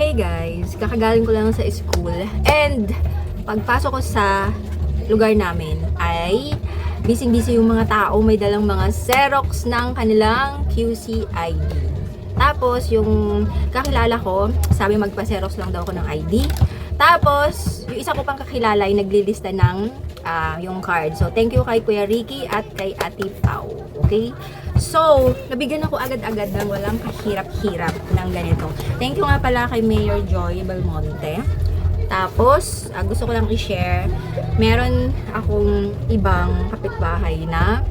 Hey guys, kakagaling ko lang sa school and pagpasok ko sa lugar namin ay busy-busy yung mga tao, may dalang mga Xerox ng kanilang QC ID. Tapos yung kakilala ko, sabi magpa-Xerox lang daw ako ng ID. Tapos yung isa ko pang kakilala ay naglilista ng yung card. So thank you kay Kuya Ricky at kay Ate Pau. Okay? So, nabigyan ako agad-agad ng walang kahirap-hirap ng ganito. Thank you nga pala kay Mayor Joy Belmonte. Tapos, gusto ko lang i-share, meron akong ibang kapitbahay na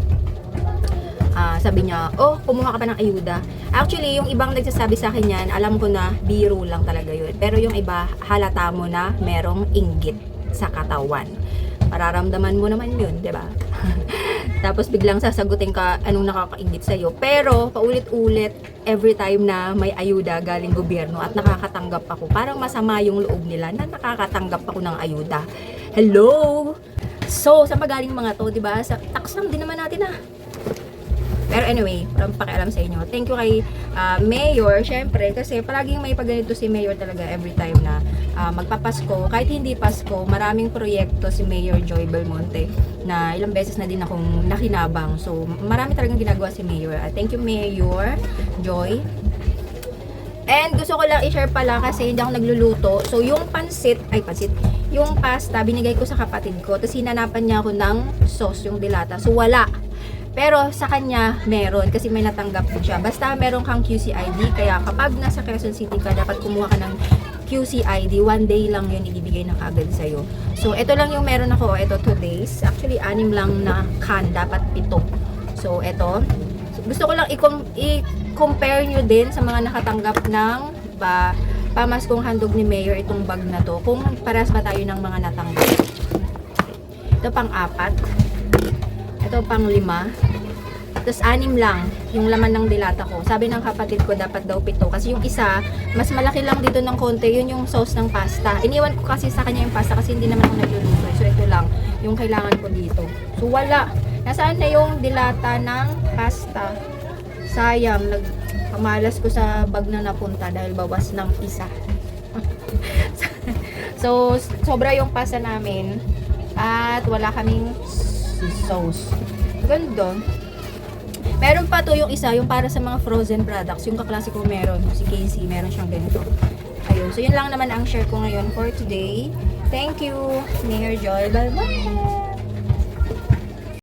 sabi niya, oh, kumuha ka pa ng ayuda. Actually, yung ibang nagsasabi sa akin yan, alam ko na biro lang talaga yun. Pero yung iba, halata mo na merong inggit sa katawan. Mararamdaman mo naman yun, di ba? Tapos biglang sasagutin ka anong nakakaingit sa'yo. Pero paulit-ulit every time na may ayuda galing gobyerno at nakakatanggap ako, parang masama yung loob nila na nakakatanggap ako ng ayuda. Hello! So, saan ba galing mga to, diba? Sa tax lang din naman natin Pero anyway, walang pakialam sa inyo. Thank you kay Mayor, syempre, kasi palaging may pagganito si Mayor talaga every time na magpapasko. Kahit hindi Pasko, maraming proyekto si Mayor Joy Belmonte na ilang beses na din akong nakinabang. So, marami talagang ginagawa si Mayor. Thank you, Mayor Joy. And gusto ko lang i-share pala kasi hindi ako nagluluto. So, yung yung pasta, binigay ko sa kapatid ko. Tapos hinanapan niya ako ng sauce, yung dilata. So, wala. Pero sa kanya, meron. Kasi may natanggap din siya. Basta meron kang QC ID. Kaya kapag nasa Quezon City ka, dapat kumuha ka ng QC ID. 1 day lang yun ibibigay na kagad sa'yo. So, ito lang yung meron ako. Ito, 2 days. Actually, 6 lang na can. Dapat 7. So, ito. Gusto ko lang i-compare nyo din sa mga nakatanggap ng pamaskong handog ni Mayor itong bag na to. Kung paras ba tayo ng mga natanggap. Ito pang-4. Ito pang 5. Tapos 6 lang yung laman ng dilata ko. Sabi ng kapatid ko dapat daw 7. Kasi yung isa, mas malaki lang dito ng konti. Yun yung sauce ng pasta. Iniwan ko kasi sa kanya yung pasta kasi hindi naman ako nagluluto. So ito lang yung kailangan ko dito. So wala. Nasaan na yung dilata ng pasta? Sayang. Nagpamalas ko sa bag na napunta dahil bawas ng isa. So sobra yung pasta namin. At wala kaming sauce. Ganda. Meron pa to yung isa, yung para sa mga frozen products. Yung kaklase ko meron. Si Casey, meron siyang ganito. Ayun. So, yun lang naman ang share ko ngayon for today. Thank you, Mayor Joy Belmonte.